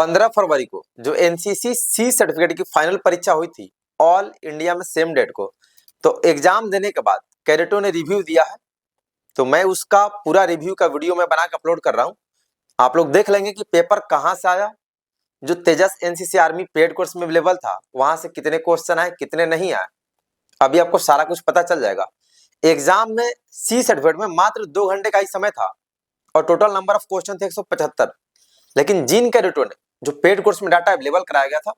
15 फरवरी को जो NCC C certificate की फाइनल परीक्षा हुई थी ऑल इंडिया में सेम डेट को, तो एग्जाम देने के बाद कैडेटों ने रिव्यू दिया है। तो मैं उसका पूरा रिव्यू का वीडियो मैं बना के अपलोड कर रहा हूँ। आप लोग देख लेंगे कि पेपर कहाँ से आया, जो तेजस एनसीसी आर्मी पेड कोर्स में अवेलेबल था वहां से कितने क्वेश्चन आए कितने नहीं आए, अभी आपको सारा कुछ पता चल जाएगा। एग्जाम में सी सर्टिफिकेट में मात्र 2 घंटे का ही समय था और टोटल नंबर ऑफ क्वेश्चन थे 175। लेकिन जिन कैडेटों ने जो पेड कोर्स में डाटा अवेलेबल कराया गया था,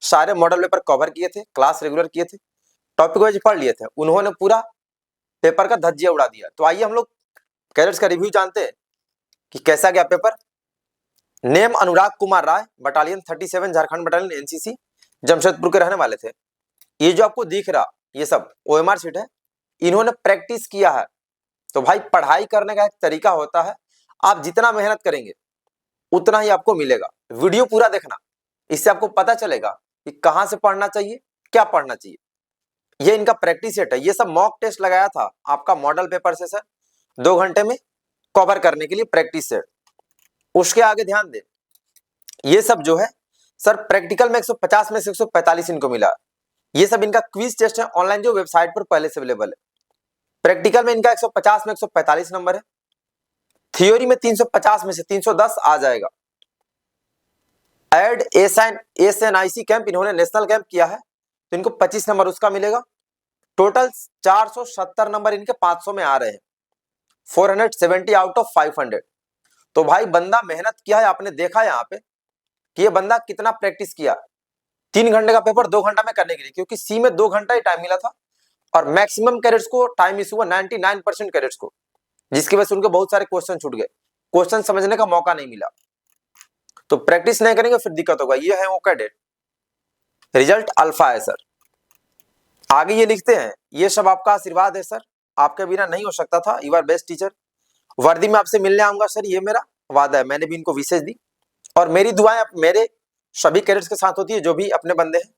सारे मॉडल पेपर कवर किए थे, क्लास रेगुलर किए थे, टॉपिक वाइज पढ़ लिए थे, उन्होंने पूरा पेपर का धज्जिया उड़ा दिया। तो आइए हम लोग कैडेट्स का रिव्यू जानते हैं कि कैसा गया paper. Name Anurag Kumar Rai, battalion 37 Jharkhand battalion NCC, Jamshedpur के रहने वाले थे। ये जो आपको दिख रहा ये सब ओएमआर शीट है, इन्होंने प्रैक्टिस किया है। तो भाई पढ़ाई करने का एक तरीका होता है, आप जितना मेहनत करेंगे उतना ही आपको मिलेगा। वीडियो पूरा देखना, इससे आपको पता चलेगा कि कहां से पढ़ना चाहिए, क्या पढ़ना चाहिए। ये इनका प्रैक्टिस सेट है, ये सब मॉक टेस्ट लगाया था आपका मॉडल पेपर से सर 2 घंटे में कवर करने के लिए प्रैक्टिस सेट। उसके आगे ध्यान दे, ये सब जो है सर प्रैक्टिकल में 150 में से 145 इनको मिला। ये सब इनका क्विज टेस्ट है ऑनलाइन जो वेबसाइट पर पहले से अवेलेबल है। प्रैक्टिकल में इनका 150 में 145 नंबर है, थ्योरी में 350 में से 310 आ जाएगा। एड एसएनआईसी कैंप इन्होंने नेशनल कैंप किया है तो इनको 25 नंबर उसका मिलेगा। टोटल 470 नंबर इनके 500 में आ रहे हैं, 470 आउट ऑफ 500। तो भाई बंदा मेहनत किया है, आपने देखा यहाँ पे कि ये बंदा कितना प्रैक्टिस किया। 3 घंटे का पेपर 2 घंटा में करने के लिए, क्योंकि सी में 2 घंटा ही टाइम मिला था और मैक्सिमम कैडेट्स को टाइम इशू हुआ 99% कैडेट्स को, जिसकी वजह से उनके बहुत सारे क्वेश्चन छूट गए, क्वेश्चन समझने का मौका नहीं मिला। तो प्रैक्टिस नहीं करेंगे फिर दिक्कत होगा। ये है वो कैडेट, रिजल्ट अल्फा है सर। आगे ये लिखते हैं, ये सब आपका आशीर्वाद है सर, आपके बिना नहीं हो सकता था, यू आर बेस्ट टीचर। वर्दी में आपसे मिलने आऊंगा सर, ये मेरा वादा है। मैंने भी इनको विशेष दी और मेरी दुआएं मेरे सभी कैडेट्स के साथ होती है जो भी अपने बंदे हैं।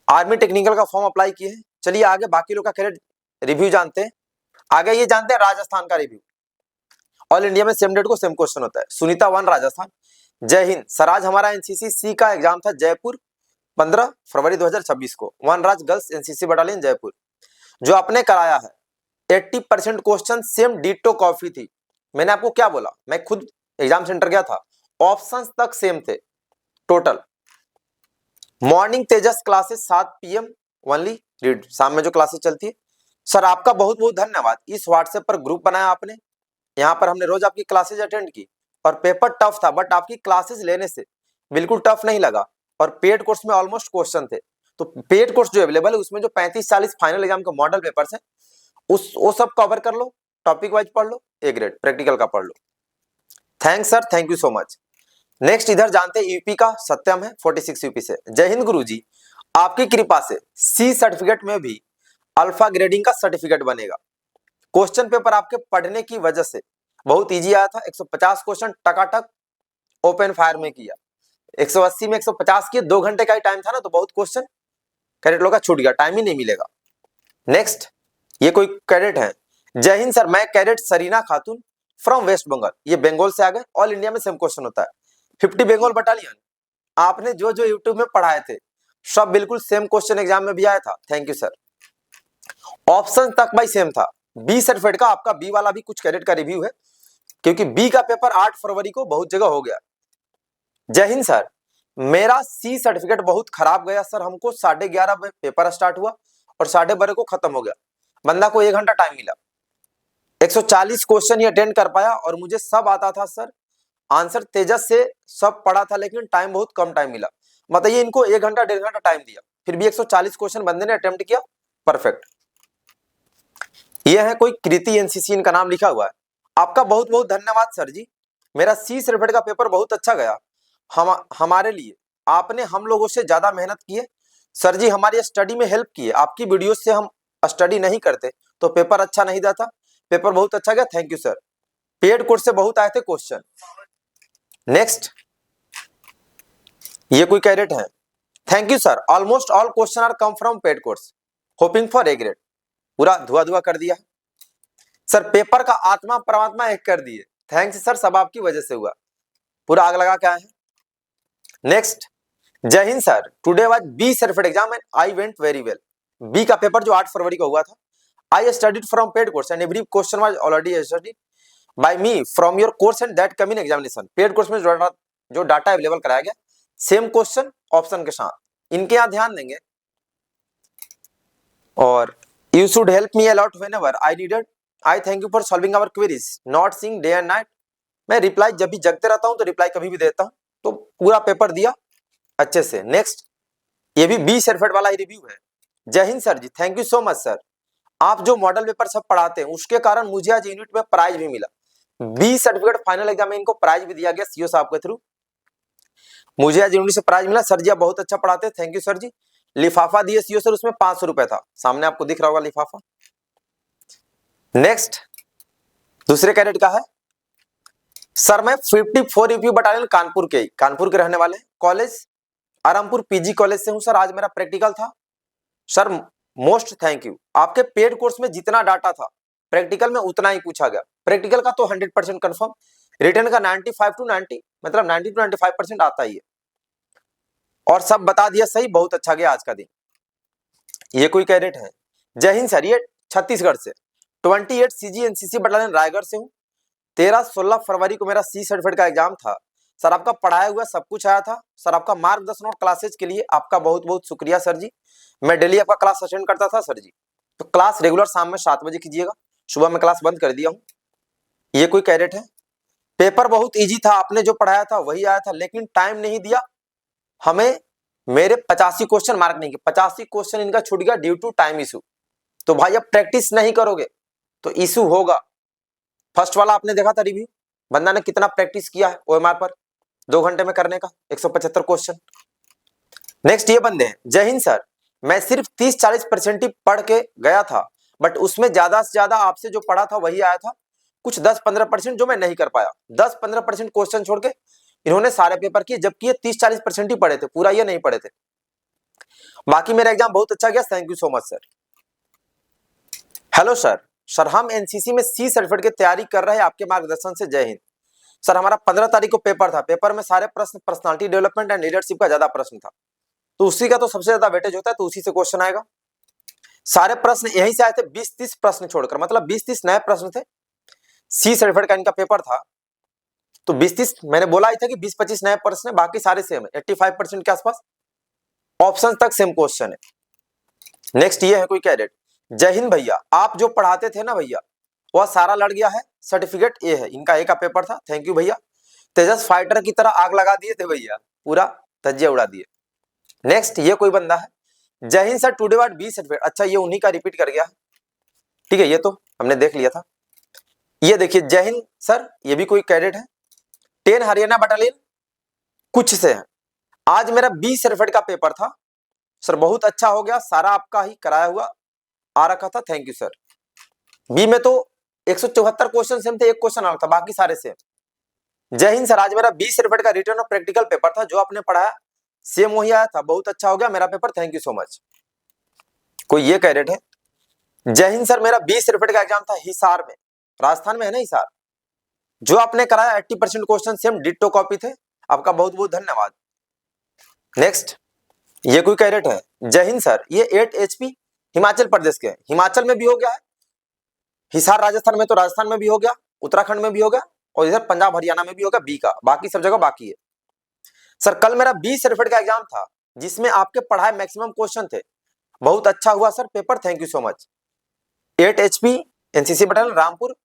आर्मी टेक्निकल का फॉर्म अप्लाई किए हैं। चलिए आगे बाकी लोग का कैडेट रिव्यू जानते हैं। आगे ये जानते हैं राजस्थान का रिव्यू। ऑल इंडिया में सेम डेट को सेम क्वेश्चन होता है। सुनीता 1 राजस्थान। जय हिंद सर, आज हमारा एनसीसी सी का एग्जाम था जयपुर 15 फरवरी 2026 को, वनराज गर्ल्स एनसीसी बटालियन जयपुर। जो आपने कराया है 80% क्वेश्चन सेम डिटो कॉपी थी। मैंने आपको क्या बोला, मैं खुद एग्जाम सेंटर गया था, ऑप्शंस तक सेम थे। टोटल मॉर्निंग तेजस क्लासेस 7 PM ओनली रीड, शाम में जो क्लासेस चलती है। सर आपका बहुत बहुत धन्यवाद, इस व्हाट्सएप पर ग्रुप बनाया आपने, यहाँ पर हमने रोज आपकी क्लासेज अटेंड की और पेपर टफ था बट आपकी क्लासेस लेने से बिल्कुल टफ नहीं लगा और पेड कोर्स में ऑलमोस्ट क्वेश्चन थे। तो पेड कोर्स जो अवेलेबल है उसमें जो 35-40 फाइनल एग्जाम के मॉडल पेपर्स हैं वो सब कवर कर लो, टॉपिक वाइज पढ़ लो, ए ग्रेड प्रैक्टिकल का पढ़ लो। Thanks sir, thank you so much. Next इधर जानते हैं यूपी का सत्यम है 46 यूपी से। जय हिंद गुरुजी, आपकी कृपा से सी सर्टिफिकेट में भी अल्फा ग्रेडिंग का सर्टिफिकेट बनेगा। क्वेश्चन पेपर आपके पढ़ने की वजह से बहुत इजी आया था, 150 क्वेश्चन टकाटक ओपन फायर में किया, 180 में 150 किए, 2 घंटे का ही टाइम था ना, तो बहुत क्वेश्चन कैडेट लोग का छूट गया, टाइम ही नहीं मिलेगा। नेक्स्ट ये कोई कैडेट है, जय हिंद सर, मैं cadet Serena Khatoon from waste Bengal, ये बंगाल से आ गए। ऑल इंडिया में सेम क्वेश्चन होता है, 50 बंगाल बटालियन। आपने जो जो यूट्यूब में पढ़ाए थे सब बिल्कुल सेम क्वेश्चन एग्जाम में भी आया था, थैंक यू सर। ऑप्शन तक भाई सेम था। बी सर्टिफिकेट का आपका बी वाला भी कुछ कैडेट का रिव्यू है, क्योंकि बी का पेपर 8 फरवरी को बहुत जगह हो गया। जय हिंद सर, मेरा सी सर्टिफिकेट बहुत खराब गया सर, हमको 11:30 पेपर स्टार्ट हुआ और 12:30 को खत्म हो गया। बंदा को 1 घंटा टाइम मिला, 140 क्वेश्चन ही अटेंड कर पाया और मुझे सब आता था सर, आंसर तेजस से सब पढ़ा था, लेकिन टाइम बहुत कम टाइम मिला। बताइए इनको 1 घंटा 1.5 घंटा टाइम दिया, फिर भी 140 क्वेश्चन बंदे ने अटेम्प्ट किया, परफेक्ट। ये है कोई कृति एनसीसी, इनका नाम लिखा हुआ है। आपका बहुत बहुत धन्यवाद सर जी, मेरा सी सर्टिफिकेट का पेपर बहुत अच्छा गया। हमारे लिए आपने हम लोगों से ज्यादा मेहनत की है सर जी, हमारी स्टडी में हेल्प की है। आपकी वीडियो से हम स्टडी नहीं करते तो पेपर अच्छा नहीं जाता, पेपर बहुत अच्छा गया, thank you sir. Paid course से बहुत आए थे क्वेश्चन। नेक्स्ट ये कोई कैडेट है, thank you sir, almost all question are come from paid course, hoping for a grade. पूरा धुआ धुआ कर दिया सर, पेपर का आत्मा परमात्मा एक कर दिए, थैंक्स सर, सब आपकी वजह से हुआ, पूरा आग लगा के आए हैं। Next, Jai Hind sir, today was B certificate exam and I went very well. B का पेपर जो 8 फरवरी को हुआ था। I studied from paid course and every question was already studied by me from your course and that come in examination. Paid course में जो data available कराया गया, सेम क्वेश्चन ऑप्शन के साथ, इनके यहाँ ध्यान देंगे। और you should help me a lot whenever I needed. I thank you for solving our queries not seeing day and night. मैं रिप्लाई जब भी जगते रहता हूं तो रिप्लाई कभी भी देता हूं। तो पूरा पेपर दिया अच्छे से। नेक्स्ट, ये भी बी सर्टिफिकेट वाला ही रिव्यू है। Jai Hind sir ji, thank you so much sir. आप जो मॉडल पेपर सब पढ़ाते हैं उसके कारण मुझे आज यूनिट में प्राइज भी मिला। बी सर्टिफिकेट फाइनल एग्जाम में इनको प्राइज भी दिया गया सीओ साहब के थ्रू। मुझे आज यूनिट से प्राइज मिला। सर जी आप बहुत अच्छा पढ़ाते हैं, थैंक यू सर जी। लिफाफा दिए सीओ सर, उसमें 500 रुपए था, सामने आपको दिख रहा होगा लिफाफा। नेक्स्ट, दूसरे कैडेट का है। सर मैं 54 यूपी बटालियन कानपुर के रहने वाले, कॉलेज आरामपुर पीजी कॉलेज से हूं सर। आज मेरा प्रैक्टिकल था सर, मोस्ट थैंक यू। आपके पेड कोर्स में जितना डाटा था प्रैक्टिकल में उतना ही पूछा गया। प्रैक्टिकल का तो 100% कंफर्म, रिटर्न का 95 to 90 मतलब 90 to 95% आता ही है। और सब बता दिया सही, बहुत अच्छा गया आज का दिन। ये कोई कैडेट है। जय हिंद सर, ये छत्तीसगढ़ से 28 सीजी एनसीसी बटालियन रायगढ़ से हूँ। 13-16 फरवरी को मेरा सी सर्टिफिकेट का एग्जाम था सर। आपका पढ़ाया हुआ सब कुछ आया था सर। आपका मार्गदर्शन और क्लासेज के लिए आपका बहुत बहुत शुक्रिया सर जी। मैं डेली आपका क्लास अटेंड करता था सर जी। तो क्लास रेगुलर शाम में 7 बजे कीजिएगा, सुबह में क्लास बंद कर दिया हूँ। ये कोई कैडेट है। पेपर बहुत इजी था, आपने जो पढ़ाया था वही आया था, लेकिन टाइम नहीं दिया हमें। मेरे 85 क्वेश्चन मार्क नहीं किए, 85 क्वेश्चन इनका छूट गया ड्यू टू टाइम इशू। तो भाई अब प्रैक्टिस नहीं करोगे तो इशू होगा। फर्स्ट वाला आपने देखा था रिव्यू, बंदा ने कितना प्रैक्टिस किया है ओएमआर पर 2 घंटे में करने का 175 क्वेश्चन। नेक्स्ट, ये बंदे हैं। जय हिंद सर, मैं सिर्फ 30-40% ही पढ़ के गया था, बट उसमें ज्यादा से ज्यादा आपसे जो पढ़ा था वही आया था। कुछ 10-15% जो मैं नहीं कर पाया, 10-15% क्वेश्चन छोड़ के इन्होंने सारे पेपर किए, जबकि ये 30-40% ही पढ़े थे, पूरा ये नहीं पढ़े थे। बाकी मेरा एग्जाम बहुत अच्छा गया, thank you so much sir. Hello sir, sir हम एनसीसी में सी सर्टिफिकेट की तैयारी कर रहे हैं आपके मार्गदर्शन से, जय हिंद। सर हमारा 15 तारीख को पेपर था, पेपर में सारे प्रश्न पर्सनालिटी डेवलपमेंट एंड लीडरशिप का ज्यादा प्रश्न था, तो उसी का तो सबसे ज्यादा वेटेज होता है, तो उसी से क्वेश्चन आएगा। सारे प्रश्न यहीं से आए थे, 20-30 प्रश्न छोड़कर, मतलब 20-30 नए प्रश्न थे। सी सर्टिफिकेट का इनका पेपर था, तो 20-30 मैंने बोला ही था कि 20-25 नए प्रश्न है, बाकी सारे सेम है, 85% के आसपास। ऑप्शन तक सेम क्वेश्चन है। नेक्स्ट, ये है कोई कैडेट। जय हिंद भैया, आप जो पढ़ाते थे ना भैया वह सारा लड़ गया है, सर्टिफिकेट ए है। इनका ए का पेपर था, थैंक यू भैया। तेजस फाइटर की तरह आग लगा दिए थे भैया, पूरा धज्जियां उड़ा दिए। नेक्स्ट, ये कोई बंदा है। जय हिंद सर, टुडे वाट बी सर्टिफिकेट। अच्छा, ये उन्हीं का रिपीट कर गया, ठीक है, ये तो हमने देख लिया था। ये देखिए, जय हिंद सर, ये भी कोई कैडेट है, 10 हरियाणा बटालियन कुछ से है। आज मेरा बी सर्टिफिकेट का पेपर था सर, बहुत अच्छा हो गया, सारा आपका ही कराया हुआ आ रखा था, थैंक यू सर। बी में तो 174 क्वेश्चन सेम थे, एक क्वेश्चन अलग था, बाकी सारे सेम। जय हिंद सर, आज मेरा बी सर्टिफिकेट का रिटर्न और प्रैक्टिकल पेपर था, जो आपने पढ़ाया सेम वही आया था, बहुत अच्छा हो गया मेरा paper, thank you so much. कोई ये कैडेट है। जय हिंद सर, मेरा बी सर्टिफिकेट का एग्जाम था हिसार में, राजस्थान में है ना हिसार, जो आपने कराया 80% क्वेश्चन सेम डिट्टो कॉपी थे, आपका बहुत बहुत धन्यवाद। नेक्स्ट, ये कोई कैडेट है। जय हिंद सर, ये 8 HP हिमाचल प्रदेश के, हिमाचल में भी हो गया है, हिसार राजस्थान में तो राजस्थान में भी हो गया, उत्तराखंड में भी हो गया, और इधर पंजाब हरियाणा में भी होगा बी का, बाकी सब जगह बाकी है। सर कल मेरा बी सर्टिफिकेट का एग्जाम था, जिसमें आपके पढ़ाए मैक्सिमम क्वेश्चन थे, बहुत अच्छा हुआ sir paper, thank you so much. 8 HP NCC battalion Rampur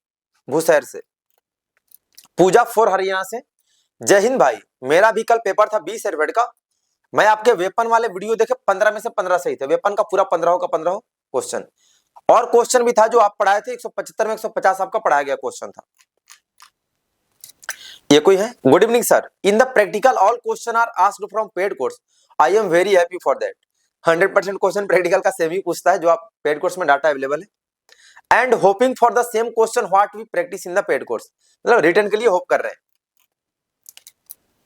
Bushahr से। पूजा 4 हरियाणा से। जय हिंद भाई, मेरा भी कल पेपर था बी सर्टिफिकेट का, मैं आपके वेपन वाले वीडियो देखे, 15 में से 15 सही थे, वेपन का पूरा 15 का 15 क्वेश्चन, और क्वेश्चन भी था जो आप पढ़ाए थे, 175 में 150 आपका पढ़ाया गया क्वेश्चन था। ये कोई है। Good evening sir, in the practical all question are asked from paid course, I am very happy for that. 100% question practical का सेम ही पूछता है जो आप पेड कोर्स में डाटा अवेलेबल है, and hoping for the same question what we practice in the paid course, मतलब return के लिए होप कर रहे हैं।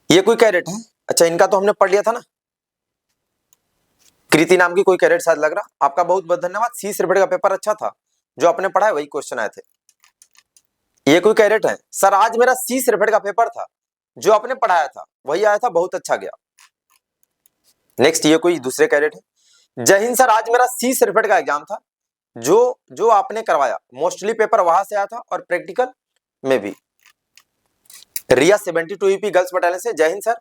ये कोई कैडेट है। अच्छा, इनका तो हमने पढ़ लिया था ना, कृति नाम की कोई कैडेट शायद लग रहा, आपका बहुत बहुत धन्यवाद। सी सर्टिफिकेट का पेपर अच्छा था, जो आपने पढ़ा है वही क्वेश्चन आए थे। ये कोई कैडेट है। सर आज मेरा सी सर्टिफिकेट का पेपर था, जो आपने पढ़ाया था वही आया था, बहुत अच्छा गया। नेक्स्ट ये कोई दूसरे कैडेट है। जय हिंद सर, आज मेरा सी सर्टिफिकेट का एग्जाम था, जो आपने करवाया मोस्टली पेपर वहां से आया था और प्रैक्टिकल में भी। रिया 72 यूपी गर्ल्स बटालियन से, जय हिंद सर,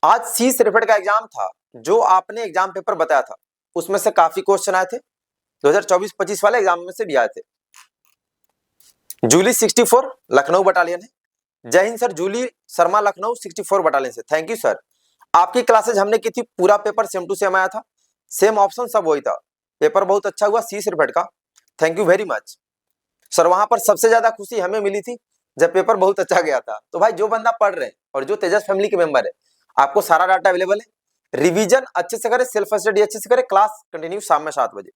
आज सी सर्टिफिकेट का एग्जाम था, जो आपने एग्जाम पेपर बताया था उसमें से काफी क्वेश्चन आए थे, 2024-25 वाले एग्जाम में से भी आए थे। जूली 64 लखनऊ बटालियन है, जय हिंद सर, जूली शर्मा लखनऊ 64 बटालियन से, थैंक यू सर। आपकी क्लासेज हमने की थी, पूरा पेपर सेम टू सेम आया था, सेम ऑप्शन सब वही था, पेपर बहुत अच्छा हुआ सी सर्टिफिकेट का, thank you very much sir. वहां पर सबसे ज्यादा खुशी हमें मिली थी जब पेपर बहुत अच्छा गया था। तो भाई जो बंदा पढ़ रहे हैं और जो तेजस फैमिली के मेंबर है, आपको सारा डाटा अवेलेबल है, रिवीजन अच्छे से करे, सेल्फ स्टडी अच्छे से करे, क्लास कंटिन्यू शाम में 7 बजे,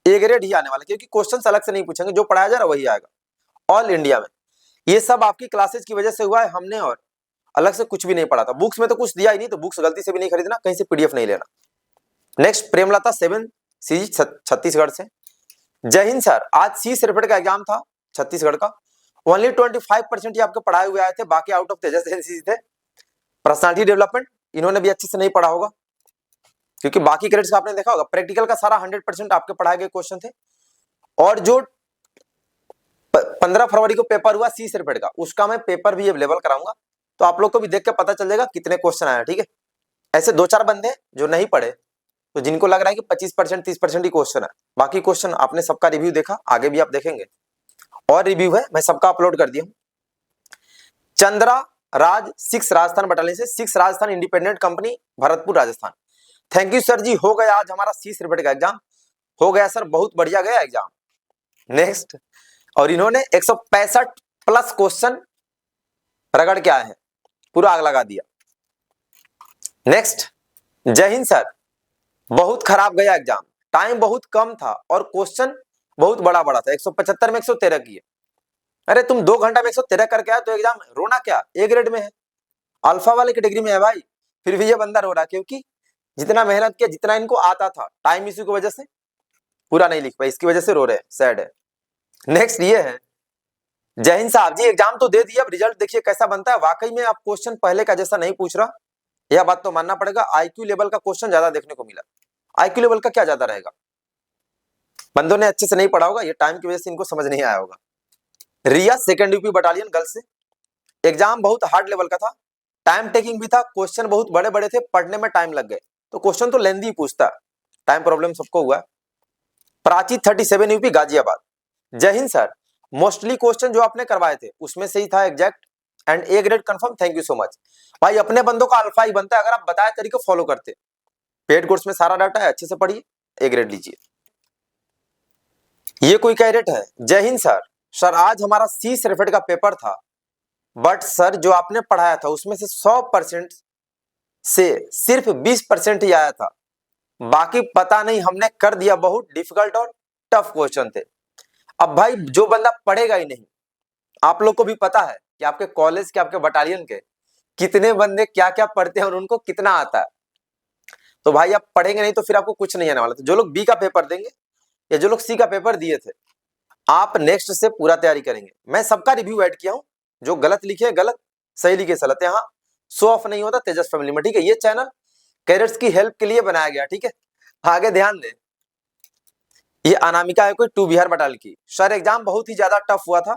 ए ग्रेड ही आने वाला, क्योंकि क्वेश्चन अलग से नहीं पूछेंगे, जो पढ़ाया जा रहा वही आएगा ऑल इंडिया में। ये सब आपकी क्लासेज की वजह से हुआ है, हमने और अलग से कुछ भी नहीं पढ़ा था, बुक्स में तो कुछ दिया ही नहीं, तो बुक्स गलती से भी नहीं खरीदना, कहीं से पीडीएफ नहीं लेना। नेक्स्ट प्रेमलता 7 सीजी छत्तीसगढ़ से, जय हिंद सर, आज सी सर्टिफिकेट का एग्जाम था छत्तीसगढ़ का, ओनली 25% ही आपके पढ़ाए हुए आए थे, बाकी आउट ऑफ तेजस एनसीसी थे। पर्सनालिटी डेवलपमेंट इन्होंने भी अच्छे से नहीं पढ़ा होगा, क्योंकि बाकी क्रेडिट्स का आपने देखा होगा, प्रैक्टिकल का सारा 100% आपके पढ़ाए गए क्वेश्चन थे। और जो 15 फरवरी को पेपर हुआ सी सर्टिफिकेट का, उसका मैं पेपर भी अवेलेबल कराऊंगा, तो आप लोग को भी देख के पता चल जाएगा कितने क्वेश्चन आए, ठीक है। ऐसे 2-4 बंदे जो नहीं पढ़े, तो जिनको लग रहा है कि 25% 30% ही क्वेश्चन है, बाकी क्वेश्चन आपने सबका रिव्यू देखा, आगे भी आप देखेंगे और रिव्यू है, मैं सबका अपलोड कर दिया हूं। चंद्रा राज 6 राजस्थान बटालियन से, 6 Rajasthan independent company Bharatpur Rajasthan, thank you sir ji, हो गया आज हमारा सी सर्टिफिकेट का एग्जाम, हो गया सर, बहुत बढ़िया गया एग्जाम। नेक्स्ट, और इन्होंने 165 प्लस क्वेश्चन रगड़ के आए हैं, पूरा आग लगा दिया। नेक्स्ट, जय हिंद सर, बहुत खराब गया एग्जाम, टाइम बहुत कम था और क्वेश्चन बहुत बड़ा बड़ा था, 175 में 113 किए। अरे तुम 2 घंटा में 113 करके आए तो एग्जाम रोना क्या, ए ग्रेड में है, अल्फा वाले कैटेगरी में है भाई, फिर भी ये बंदा रो रहा, क्योंकि जितना मेहनत किया, जितना इनको आता था, टाइम इश्यू की वजह से पूरा नहीं लिख पाए, इसकी वजह से रो रहे हैं, सैड है। नेक्स्ट ये है, जय हिंद साहब जी, एग्जाम तो दे दिया, अब रिजल्ट देखिए कैसा बनता है। वाकई में आप क्वेश्चन पहले का जैसा नहीं पूछ रहा, यह बात तो मानना पड़ेगा, आईक्यू लेवल का क्वेश्चन ज्यादा देखने को मिला। आईक्यू लेवल का क्या ज्यादा रहेगा, बंदों ने अच्छे से नहीं पढ़ा होगा, ये टाइम की वजह से इनको समझ नहीं आया होगा। रिया 2nd यूपी बटालियन गर्ल्स से, एग्जाम बहुत हार्ड लेवल का था, टाइम टेकिंग भी था, क्वेश्चन बहुत बड़े बड़े थे, पढ़ने में टाइम लग गए, तो क्वेश्चन तो लेंदी पूछता है, टाइम प्रॉब्लम सबको हुआ। प्राची 37 यूपी गाजियाबाद, जय हिंद सर, मोस्टली क्वेश्चन जो आपने करवाए थे उसमें से ही था exact and A grade confirm, thank you so much भाई। अपने बंदों का अल्फा ही बनता है अगर आप बताए तरीके फॉलो करते, पेड कोर्स में सारा डाटा है, अच्छे से पढ़िए, ए ग्रेड लीजिए। ये कोई कैडेट है, जय हिंद सर, सर आज हमारा सी सर्टिफिकेट का पेपर था, बट सर जो आपने पढ़ाया था उसमें से 100% से सिर्फ 20% ही आया था, बाकी पता नहीं हमने कर दिया, बहुत डिफिकल्ट और टफ क्वेश्चन थे। अब भाई जो बंदा पढ़ेगा ही नहीं, आप लोग को भी पता है कि आपके कॉलेज के, आपके बटालियन के कितने बंदे क्या क्या पढ़ते हैं और उनको कितना आता है, तो भाई आप पढ़ेंगे नहीं तो फिर आपको कुछ नहीं आने वाला। तो जो लोग बी का पेपर देंगे या जो लोग सी का पेपर दिए थे, आप नेक्स्ट से पूरा तैयारी करेंगे। मैं सबका रिव्यू ऐड किया हूं, जो गलत लिखे गलत, सही लिखे सलत, यहाँ शो ऑफ नहीं होता तेजस फैमिली में, ठीक है। ये चैनल कैडेट्स की हेल्प के लिए बनाया गया, ठीक है, आगे ध्यान दें। ये अनामिका है कोई 2 बिहार बटालियन की, सर एग्जाम बहुत ही ज्यादा टफ हुआ था,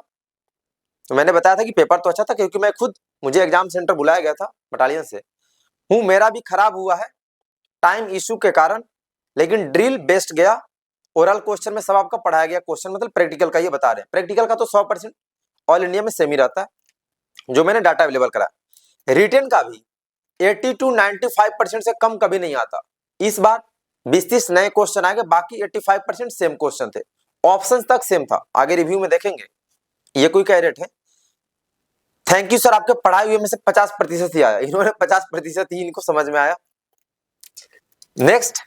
तो मैंने बताया था कि पेपर तो अच्छा था, क्योंकि मैं खुद, मुझे एग्जाम सेंटर बुलाया गया था बटालियन से हूँ, मेरा भी खराब हुआ है टाइम इश्यू के कारण, लेकिन ड्रिल बेस्ट गया, ओरल क्वेश्चन में सब आपका पढ़ाया गया क्वेश्चन, मतलब प्रैक्टिकल का ये बता रहे हैं, प्रैक्टिकल का तो 100% ऑल इंडिया में सेम ही रहता है जो मैंने डाटा अवेलेबल करा। रिटेन का भी 80 to 95% से कम कभी नहीं आता, इस बार 20-30 नए क्वेश्चन आए, बाकी 85% सेम क्वेश्चन थे, ऑप्शन तक सेम था, आगे रिव्यू में देखेंगे। ये कोई कैडेट है, थैंक यू सर, आपके पढ़ाई हुए में से 50% ही आया, इन्होंने 50% ही इनको समझ में आया। नेक्स्ट,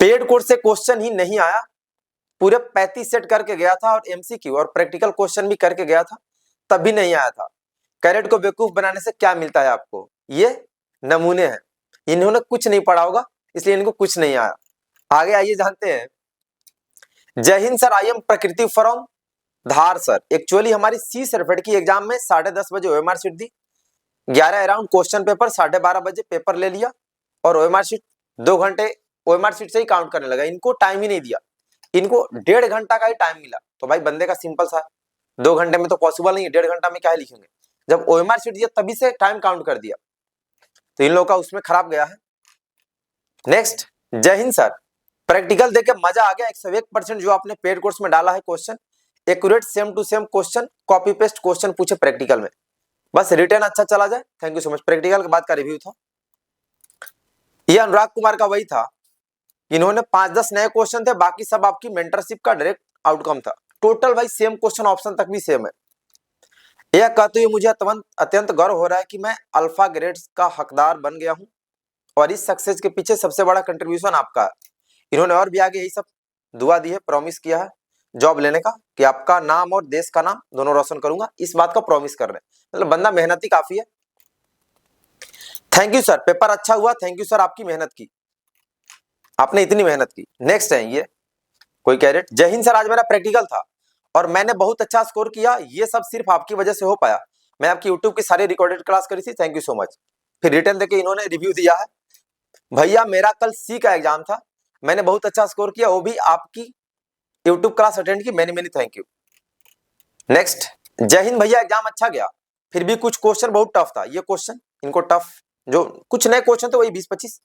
पेड कोर्स से क्वेश्चन ही नहीं आया, पूरे 35 सेट करके गया था और एमसीक्यू और प्रैक्टिकल क्वेश्चन भी करके गया था, तब भी नहीं आया था। कैडेट को बेवकूफ बनाने से क्या मिलता है आपको, ये नमूने हैं, इन्होंने कुछ नहीं पढ़ा होगा इसलिए इनको कुछ नहीं आया। आगे आइए जानते हैं। जय हिंद सर, आई एम प्रकृति फ्रॉम धार सर, एक्चुअली हमारी सी सर्टिफिकेट की एग्जाम में 10:30 बजे ओएमआर शीट दी, 11 अराउंड क्वेश्चन पेपर, 12:30 बजे पेपर ले लिया और ओएमआर शीट 2 घंटे ओएमआर शीट से ही काउंट करने लगा। इनको टाइम ही नहीं दिया, इनको 1.5 घंटा का ही टाइम मिला। तो भाई बंदे का सिंपल सा 2 घंटे में तो पॉसिबल नहीं है, 1.5 घंटा में क्या है लिखेंगे। जब ओएमआर शीट दिया तभी से टाइम काउंट कर दिया, तो इन लोगों का उसमें खराब गया है। Next, Jai Hind sir, practical देके मजा आ गया। 101% जो आपने पेड कोर्स में डाला है question accurate same to same question, copy paste question पूछे प्रैक्टिकल में, बस रिटर्न अच्छा चला जाए। Thank you so much. Practical के बाद का रिव्यू था ये अनुराग कुमार का, वही था। इन्होंने 5-10 नए क्वेश्चन थे, बाकी सब आपकी मेंटरशिप का डायरेक्ट आउटकम था। टोटल भाई सेम क्वेश्चन, ऑप्शन तक भी सेम है। यह कहते हुए मुझे अत्यंत गर्व हो रहा है कि मैं अल्फा ग्रेड्स का हकदार बन गया हूं और इस सक्सेस के पीछे सबसे बड़ा कंट्रीब्यूशन आपका है। इन्होंने और भी आगे यही सब दुआ दी है, प्रॉमिस किया है जॉब लेने का कि आपका नाम और देश का नाम दोनों रोशन करूंगा, इस बात का प्रॉमिस कर रहे हैं। मतलब बंदा मेहनती काफी है। थैंक यू सर, पेपर अच्छा हुआ। थैंक यू सर, आपकी मेहनत की, आपने इतनी मेहनत की। नेक्स्ट है ये कोई कैडेट, जय हिंद सर, आज मेरा प्रैक्टिकल था और मैंने बहुत अच्छा स्कोर किया। ये सब सिर्फ आपकी वजह से हो पाया। मैं आपकी यूट्यूब की सारी रिकॉर्डेड क्लास करी थी, थैंक यू सो मच। फिर रिटर्न देके इन्होंने रिव्यू दिया है, भैया मेरा कल सी का एग्जाम था, मैंने बहुत अच्छा स्कोर किया, वो भी आपकी यूट्यूब क्लास अटेंड की, many many thank you. Next, Jai Hind भैया, एग्जाम अच्छा गया, फिर भी कुछ क्वेश्चन बहुत टफ था। ये क्वेश्चन इनको टफ, जो कुछ नए क्वेश्चन थे वही 20-25।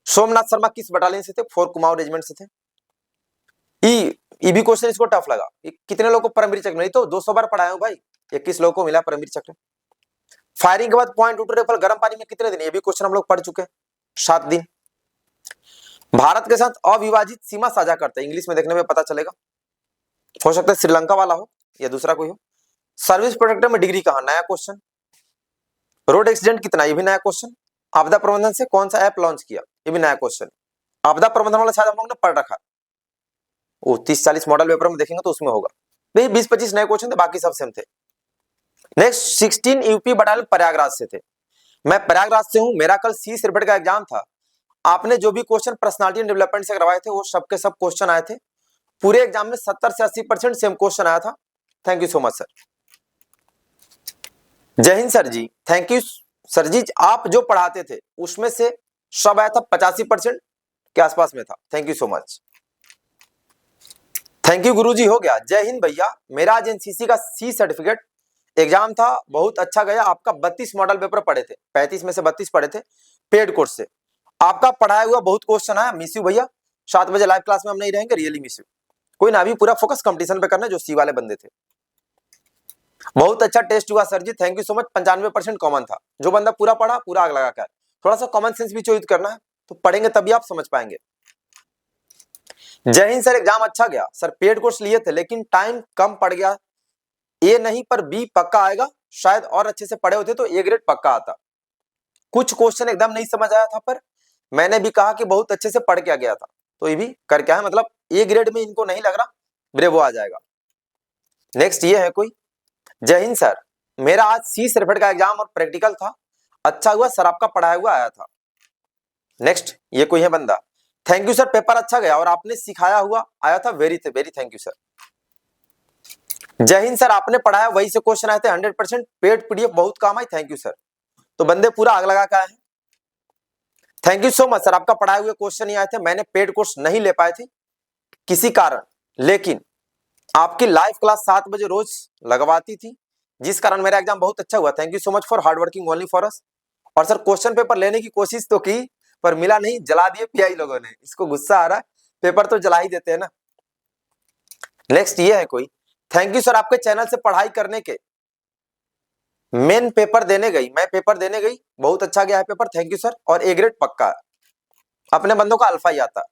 सोमनाथ शर्मा किस बटालियन से थे? 4 कुमाऊं रेजिमेंट से थे। ई भी क्वेश्चन इसको टफ लगा। कितने लोगों को परमवीर चक्र, नहीं तो 200 बार पढ़ाया हूं भाई, 21 लोगों को मिला परमवीर चक्र। फायरिंग के बाद पॉइंट टू रेफल गर्म पानी में कितने दिन? ये भी क्वेश्चन हम लोग पढ़ चुके हैं, 7 दिन। भारत के साथ अविभाजित सीमा साझा करते हैं, इंग्लिश में देखने में पता चलेगा, हो सकता है श्रीलंका वाला हो या दूसरा कोई हो। सर्विस प्रोटेक्टर में डिग्री कहां? नया क्वेश्चन। रोड एक्सीडेंट कितना? ये भी नया क्वेश्चन। आपदा प्रबंधन से कौन सा ऐप लॉन्च किया? ये भी नया क्वेश्चन। आपदा प्रबंधन वाला शायद हम लोग ने पढ़ रखा, वो 30-40 मॉडल पेपर में देखेंगे तो उसमें होगा। भाई 20-25 नए क्वेश्चन थे, बाकी सब सेम थे। नेक्स्ट, 16 यूपी बटालियन प्रयागराज से थे। मैं प्रयागराज से हूं, मेरा कल सी सर्टिफिकेट का एग्जाम था। आपने जो भी क्वेश्चन पर्सनालिटी एंड डेवलपमेंट से करवाए थे वो सबके सब क्वेश्चन आए थे। पूरे एग्जाम में 70 से 80% सेम क्वेश्चन आया था। Thank you so much sir. जय Hind sir ji, thank you sir ji, आप जो पढ़ाते थे उसमें से सब आया था, 85% के आसपास में था। Thank you so much. Thank you गुरुजी, हो गया। जय हिंद भैया, मेरा आज एनसीसी का सी सर्टिफिकेट एग्जाम था, बहुत अच्छा गया। आपका 32 मॉडल पेपर पढ़े थे, 35 में से 32 पढ़े थे पेड कोर्स से। आपका पढ़ाया हुआ बहुत क्वेश्चन आया। मिस यू भैया, 7 बजे लाइव क्लास में हम नहीं रहेंगे, रियली मिस यू। कोई ना, अभी पूरा फोकस कंपटीशन पे करना है, जो सी वाले बंदे थे। बहुत अच्छा टेस्ट हुआ sir ji, thank you so much. 95% common था, जो बंदा पूरा पढ़ा पूरा आग लगा कर। थोड़ा सा कॉमन सेंस भी चोरित करना है, तो पढ़ेंगे तभी आप समझ पाएंगे। जय हिंद सर, एग्जाम अच्छा गया सर, पेड कोर्स लिए थे लेकिन टाइम कम पड़ गया। ए नहीं पर बी पक्का आएगा, शायद और अच्छे से पढ़े होते तो ए ग्रेड पक्का आता। कुछ क्वेश्चन एकदम नहीं समझ आया था, पर मैंने भी कहा कि बहुत अच्छे से पढ़ के आ गया था, तो ये भी करके आया। मतलब ए ग्रेड में इनको नहीं लग रहा ब्रेवो आ जाएगा। नेक्स्ट ये है कोई, जय हिंद सर, मेरा आज सी सर्टिफिकेट का एग्जाम और प्रैक्टिकल था, अच्छा हुआ सर आपका पढ़ाया हुआ आया था। नेक्स्ट ये कोई है बंदा, थैंक यू सर, पेपर अच्छा गया और आपने सिखाया हुआ आया था, वेरी थैंक यू सर। जय हिंद सर, आपने पढ़ाया वही से क्वेश्चन आए थे, 100% पेड पीडीएफ बहुत काम आई, थैंक यू सर। तो बंदे पूरा आग लगा के आए हैं। Thank you so much sir, आपका पढ़ाए हुए क्वेश्चन ही आए थे। मैंने पेड कोर्स नहीं ले पाए थे किसी कारण, लेकिन आपकी लाइव क्लास 7 बजे रोज लगवाती थी, जिस कारण मेरा एग्जाम बहुत अच्छा हुआ। Thank you so much for hard working only for us. और सर क्वेश्चन पेपर लेने की कोशिश तो की, पर मिला नहीं, जला दिए पीआई लोगों ने। इसको गुस्सा आ रहा है, पेपर तो जला ही देते हैं ना। नेक्स्ट ये है कोई, थैंक यू सर, आपके चैनल से पढ़ाई करने के मेन पेपर देने गई, मैं पेपर देने गई, बहुत अच्छा गया है पेपर, थैंक यू सर। और ए ग्रेड पक्का, अपने बंदों का अल्फा ही आता।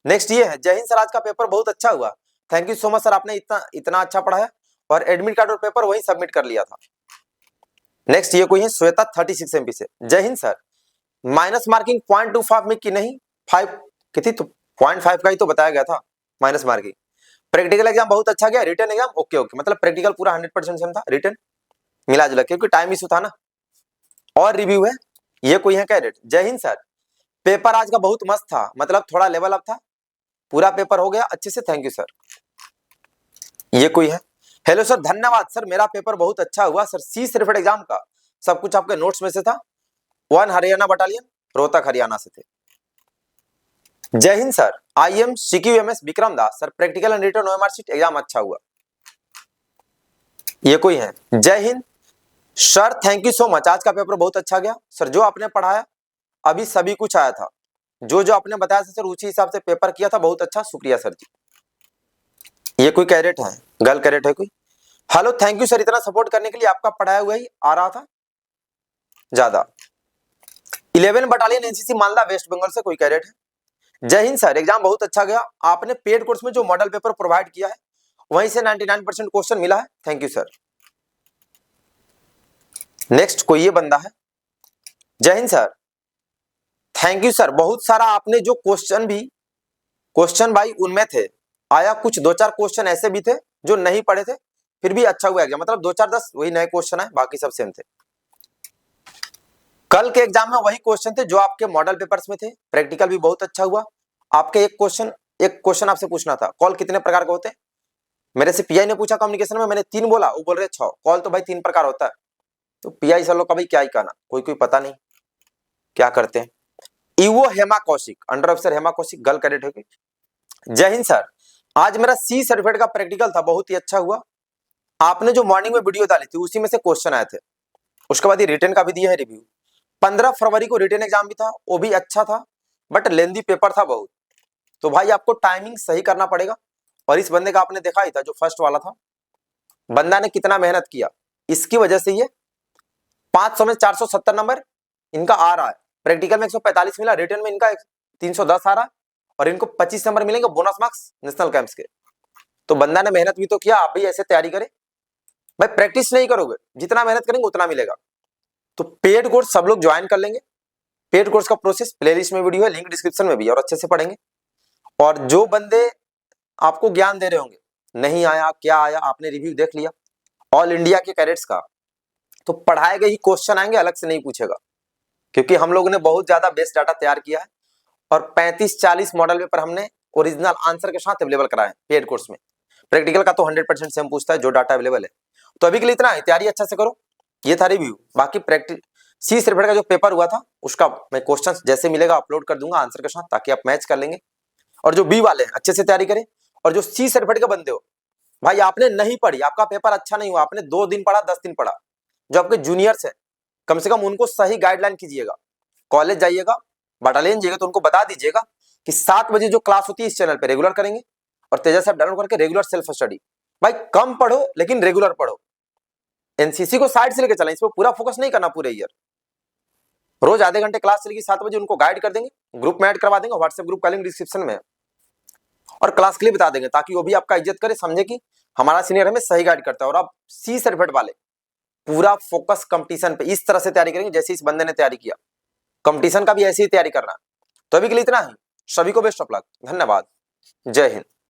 नेक्स्ट ये है, जय हिंद सर, आज का पेपर बहुत अच्छा हुआ, thank you so much sir, आपने इतना अच्छा पढ़ाया और एडमिट कार्ड और पेपर वही सबमिट कर लिया था। नेक्स्ट ये कोई है, श्वेता 36 एमपी से, जय हिंद सर, माइनस मार्किंग 0.25 में की नहीं, 5 की थी, तो 0.5 का ही तो बताया गया था माइनस मार्किंग। प्रैक्टिकल एग्जाम बहुत अच्छा गया, रिटर्न एग्जाम ओके, मतलब प्रैक्टिकल पूरा 100% सेम था, रिटर्न मिला जुला, क्योंकि टाइम इशू था ना। और रिव्यू है, ये कोई है कैडेट, जय हिंद सर, पेपर आज का बहुत मस्त था, मतलब थोड़ा लेवल अप था, पूरा पेपर हो गया अच्छे से, थैंक यू सर। ये कोई है, हेलो सर, धन्यवाद सर, मेरा पेपर बहुत अच्छा हुआ सर, सी सर्टिफिकेट एग्जाम का सब कुछ आपके नोट्स में से था। 1 हरियाणा बटालियन रोहतक हरियाणा से थे। Jai Hind sir, I am CQMS Vikram Das sir, practical and written OMR sheet exam अच्छा हुआ। ये कोई है। Jai Hind sir, thank you so much, आज का पेपर बहुत अच्छा गया सर, जो आपने पढ़ाया अभी सभी कुछ आया था, जो जो आपने बताया सर उसी हिसाब से पेपर किया था, बहुत अच्छा, शुक्रिया सर जी। ये कोई कैडेट है, गर्ल कैडेट है कोई। हेलो, थैंक यू सर, इतना सपोर्ट करने के लिए, आपका पढ़ाया हुआ ही आ रहा था ज्यादा। 11 battalion NCC Malda West Bengal से कोई कैडेट है। जय हिंद सर, एग्जाम बहुत अच्छा गया, आपने पेड कोर्स में जो मॉडल पेपर प्रोवाइड किया है वहीं से 99% क्वेश्चन मिला है, थैंक यू सर। नेक्स्ट कोई ये बंदा है। Jai Hind sir, thank you sir, बहुत सारा आपने जो क्वेश्चन भाई उनमें थे, आया कुछ 2-4 क्वेश्चन ऐसे भी थे जो नहीं पढ़े थे, फिर भी अच्छा हुआ एग्जाम, मतलब 2-4-10 वही नए क्वेश्चन है, बाकी सब सेम थे। कल के एग्जाम में वही क्वेश्चन थे जो आपके मॉडल पेपर्स में थे, प्रैक्टिकल भी बहुत अच्छा हुआ। आपके एक क्वेश्चन आपसे पूछना था, कॉल कितने प्रकार के होते हैं? मेरे से PI ने पूछा कम्युनिकेशन में, मैंने 3 बोला, वो बोल रहे 6। कॉल तो भाई 3 प्रकार होता है, तो PI सर लोग का भाई क्या ही कहना, कोई पता नहीं क्या करते हैं। Evo Hema Kaushik, under officer Hema Kaushik, girl cadet है। जय हिंद सर, आज मेरा C सर्टिफिकेट का प्रैक्टिकल था, बहुत ही अच्छा हुआ। आपने जो मॉर्निंग में वीडियो डाली थी उसी में से क्वेश्चन आए थे, उसके बाद ये रिटर्न का भी दिया है रिव्यू। 15 फरवरी को रिटर्न एग्जाम भी था, वो भी अच्छा था, बट लेंदी पेपर था बहुत, तो भाई आपको टाइमिंग सही करना पड़ेगा। और इस बंदे का आपने देखा ही था जो फर्स्ट वाला था, बंदा ने कितना मेहनत किया, इसकी वजह से ये 500 में 470 नंबर इनका आ रहा है। प्रैक्टिकल में 145 मिला, रिटर्न में इनका 310 आ रहा है, और इनको 25 नंबर मिलेंगे बोनस मार्क्स नेशनल कैंप्स के। तो बंदा ने मेहनत भी तो किया, आप भी ऐसे तैयारी करें भाई, प्रैक्टिस नहीं करोगे जितना मेहनत करेंगे उतना मिलेगा। तो पेड कोर्स सब लोग ज्वाइन कर लेंगे, पेड कोर्स का प्रोसेस प्लेलिस्ट में वीडियो है, लिंक डिस्क्रिप्शन में भी है, और अच्छे से पढ़ेंगे। और जो बंदे आपको ज्ञान दे रहे होंगे, नहीं आया क्या आया आपने रिव्यू देख लिया ऑल इंडिया के कैडेट्स का, तो पढ़ाए गए ही क्वेश्चन आएंगे, अलग से नहीं पूछेगा, क्योंकि हम लोगों ने बहुत ज्यादा बेस्ट डाटा तैयार किया है, और 35-40 मॉडल पेपर हमने ओरिजिनल आंसर के साथ अवेलेबल कराए पेड कोर्स में। प्रैक्टिकल का तो 100% सेम पूछता है जो डाटा अवेलेबल है। तो अभी के लिए इतना है, तैयारी अच्छा से करो, ये था रिव्यू। बाकी प्रैक्टिस C सर्टिफिकेट का जो पेपर हुआ था उसका मैं क्वेश्चन जैसे मिलेगा अपलोड कर दूंगा आंसर के साथ, ताकि आप मैच कर लेंगे। और जो B वाले अच्छे से तैयारी करें, और जो C सर्टिफिकेट के बंदे हो भाई, आपने नहीं पढ़ी, आपका पेपर अच्छा नहीं हुआ, आपने 2 दिन पढ़ा 10 दिन पढ़ा, जो आपके जूनियर्स है कम से कम उनको सही गाइडलाइन कीजिएगा। कॉलेज जाइएगा, बटालियन जाइएगा तो उनको बता दीजिएगा कि 7 बजे जो क्लास होती है इस चैनल पे रेगुलर करेंगे, और तेजस ऐप डाउनलोड करके रेगुलर सेल्फ स्टडी, भाई कम पढ़ो लेकिन रेगुलर पढ़ो। NCC को साइड से लेकर चलें, इस पर पूरा फोकस नहीं करना पूरे ईयर। रोज आधे घंटे क्लास चलेगी 7 बजे, उनको गाइड कर देंगे, ग्रुप में ऐड करवा देंगे, व्हाट्सएप ग्रुप का लिंक डिस्क्रिप्शन में है, और क्लास के लिए बता देंगे, ताकि वो भी आपका इज्जत करे, समझे कि हमारा सीनियर हमें सही गाइड करता है। और आप C सर्टिफिकेट वाले पूरा फोकस कंपटीशन पे इस तरह से तैयारी करेंगे जैसे इस बंदे ने तैयारी किया, कंपटीशन का भी ऐसे ही तैयारी करना। तो अभी के लिए इतना ही, सभी को बेस्ट ऑफ लक, धन्यवाद, जय हिंद।